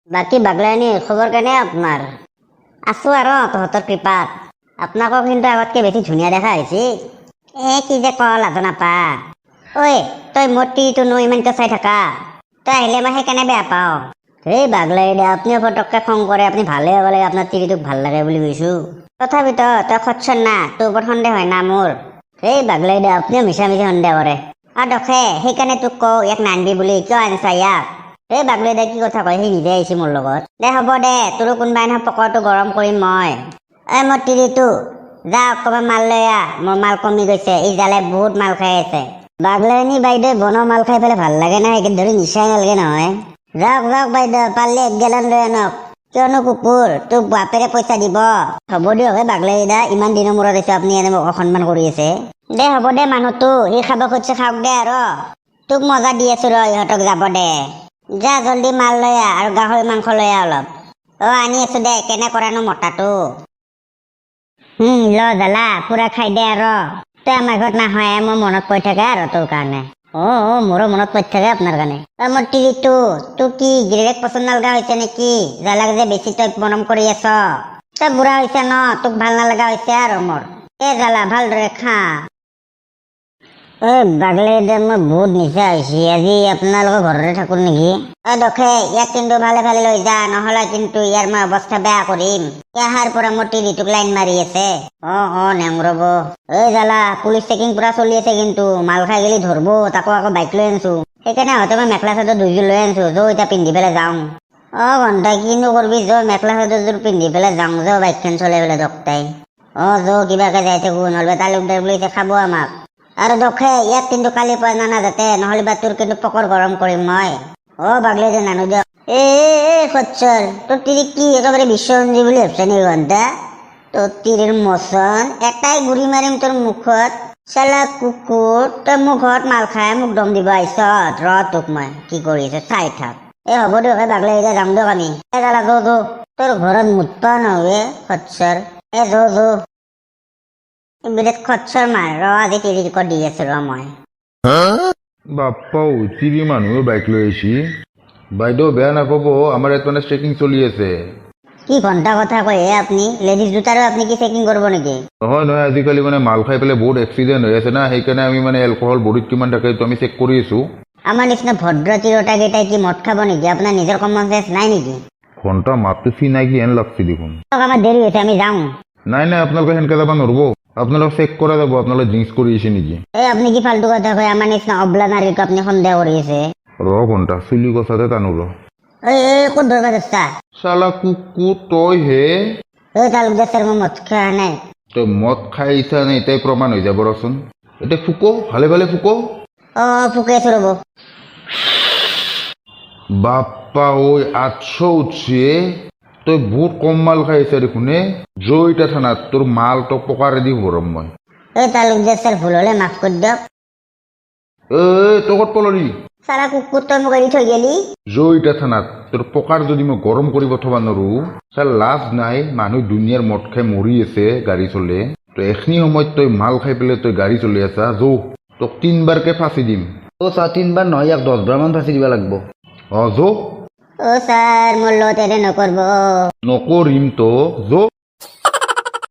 বাকী বাগলাইনি খবৰ কেনে আপোনাৰ? আছো আৰু তহঁতৰ কৃপাত। আপোনাকো কিন্তু আগতকে বেছি ধুনীয়া দেখা হৈছে। কি যে ক লাজ নাপা। ঐ তই মোৰ টিটোনো ইমানকে চাই থাকা? তই আহিলে মই সেইকাৰণে বেয়া পাওঁ। এই বাগলাই দে, আপুনিও ফটককে খং কৰে। আপুনি ভালে হ'ব লাগে, আপোনাৰ তিৰিটোক ভাল লাগে বুলি কৈছো। তথাপিতো তই খচ্চৰ না, তোৰ ওপৰত সন্দেহ হয় না মোৰ। এই বাগলাই দে, আপুনিও মিছা মিছা সন্দেহ কৰে। দখে সেইকাৰণে তোক কওঁ ইয়াক নানবি বুলি, কিয় আনিছা ইয়াক? এই বাগলাই দে কি কথা কয়, সি নিজে আহিছে মোৰ লগত। দে হ'ব দে, তোৰো কোনোবা এনে পকৰটো গৰম কৰিম মই। মোৰ তিৰিটো যা অকণমান মাল লৈ আহ, মোৰ মাল কমি গৈছে। ই জালে বহুত মাল খাই আছে। বাগলাইনী বাইদেউ বনৰ মাল খাই পেলাই ভাল লাগে না, সেইখিনি ধৰি নিচাই নালাগে নহয়। যাওক যাওক বাইদেউ, পাৰিলে 1 গেলন লৈ আনক। কিয়নো কুকুৰ, তোক বাপেৰে পইচা দিব। হ'ব দিয়ক হে বাগলাই দা, ইমান দিনৰ মূৰত আহিছে, আপুনি এনে মোক অসন্মান কৰি আছে। দে হ'ব দে, মানুহটো সি খাব খুজিছে খাওক দে আৰু। তোক মজা দি আছো ৰ, ইহঁতক যাব দে। যা জলদি মাল লৈ আহ আৰু গাহৰি মাংস লৈ আহ অলপ। আনি আছো দে, কেনে কৰানো মতাটো। ল জালা পুৰা খাই দে আৰু। তই আমাৰ ঘৰত নাহয়, মোৰ মনত পৰি থাকে আৰু তোৰ কাৰণে। মোৰো মনত পৰি থাকে আপোনাৰ কাৰণে। মোৰ টিৰিটো তোৰ কি গিৰেক পচন্দ নালগা হৈছে নেকি? জালাক যে বেছি তই মৰম কৰি আছ। তই বুঢ়া হৈছে ন, তোক ভাল নালগা হৈছে আৰু মোৰ। জালা ভালদৰে খা। বাগলাই দে, মই বহুত নিচা হৈছে। আজি আপোনালোকৰ ঘৰতে থাকো নেকি? দখে ইয়াক কিন্তু ভালে ভালে লৈ যা, নহলে কিন্তু ইয়াৰ মই অৱস্থা বেয়া কৰিম। ইয়াৰ পৰা মোৰ টিৰিটোক লাইন মাৰি আছে। নেং ৰব। জালা পুলিচ চেকিং পুৰা চলি আছে, কিন্তু মাল খাই গেলি ধৰব। তাকো আকৌ বাইক লৈ আনছো। সেইকাৰণে হয়তো মই মেখেলা চাদৰ 2 যোৰ লৈ আনছো, এতিয়া পিন্ধি পেলাই যাওঁ। ঘণ্টা কিনো কৰবি, মেখেলা চাদৰযোৰ পিন্ধি পেলাই যাওঁ, বাইকখন চলাই পেলাই দকতাই। কিবাকে যাই থাকো, নহলে তালুকদাৰ বুলি খাব আমাক। আৰু দখে ইয়াক কিন্তু কালি পৰা নানা যাতে, নহলে বা তোৰ কিন্তু পকৰ গৰম কৰিম মই। বাগলাই দে নানো দিয়ক। খচ্চৰ, তোৰ তিৰি কি একেবাৰে বিশ্বৰঞ্জী বুলি ভাবছা নি ঘণ্টা? তোৰ তিৰিৰ মচন এটাই গুৰি মাৰিম তোৰ মুখত। চালা কুকুৰ, তই মোৰ ঘৰত মাল খাই মোক দম দিব আহিছ? ৰ তোক মই কি কৰি আছে চাই থাক। হ'ব দিয়ক বাগলাই দে, যাম দিয়ক আমি। জালা তোৰ ঘৰত মুতপা নহয় খচ্চৰ। বিৰাট খচ্চৰ মাৰ, ৰ আজি তিৰিক দি আছো ৰ মই। বাপ্পা তিৰি মানুহে বাইক লৈ আহিছি। বাইদেউ বেয়া নাপাব, আমাৰ ইয়াত মানে চেকিং চলি আছে। কি ঘণ্টা কথা কয় আপুনি? লেডিজ দুটাৰো আপুনি কি চেকিং কৰিব নেকি? নহয়, আজিকালি মানে মাল খাই পেলাই বহুত এক্সিডেণ্ট হৈ আছে না, সেইকাৰণে আমি মানে এলকহল বডিত কিমান থাকে এইটো আমি চেক কৰি আছো। আমাৰ নিচিনা ভদ্ৰ তিৰোতাকেইটাই কি মদ খাব নেকি? আপোনাৰ নিজৰ কমন চেন্স নাই নেকি? ঘণ্টা মাতটো চিনাকি হেন লাগছে দেখোন। আমাৰ দেৰি হৈছে, আমি যাওঁ। নাই আপোনালোকে সেনেকে যাব নোৱাৰিব। আপোনালোক চেক কৰা যাব, আপোনালোকে ড্ৰিংকছ কৰি আছে নেকি? আপুনি কি ফাল্টু কথা কয়? আমাৰ নিচিনা অবলা নাৰীক আপুনি সন্দেহ কৰি আছে। ঘণ্টা চুলি কচাতে টানো ৰ। ক'ত ধৰবা চেষ্টা? চালা কুকুৰ তই হে। তালুকদাৰ ছাৰ, মই মদ খোৱা নাই। তই মদ খাই আহিছা নে এটাই প্ৰমাণ হৈ যাব ৰচোন। এতিয়া ফুকো, ভালে ভালে ফুকো। ফুকে আছো ৰ'ব। বাপ্পা 800 উঠছে। তই বহুত কম মাল খাই আহিছা দেখোন। জয়িতা থানাত তোৰ মাল তোক পকাৰে দি ভৰম মই। তালুকদাৰ ছাৰ, ভুল হলে মাফ কৰি দিয়ক। তই ক'ত পলৰি? চালা কুকুৰ, তই মোক এৰি থৈ গেলি। জয়িতা থানাত তোৰ পকাৰ যদি মই গৰম কৰি পঠাব নোৱাৰো, চাল লাজ নাই? মানুহ দুনিয়াৰ মদ খাই মৰি আছে গাড়ী চলে, তই এখিনি সময়ত তই মাল খাই পেলাই তই গাড়ী চলি আছা। তোক 3বাৰকে ফাঁচি দিম। 3বাৰ নহয়, ইয়াক 10বাৰ মান ফাঁচি দিব লাগিব। ছাৰ, মোৰ লগত এনে নকৰব। নকৰিম তো।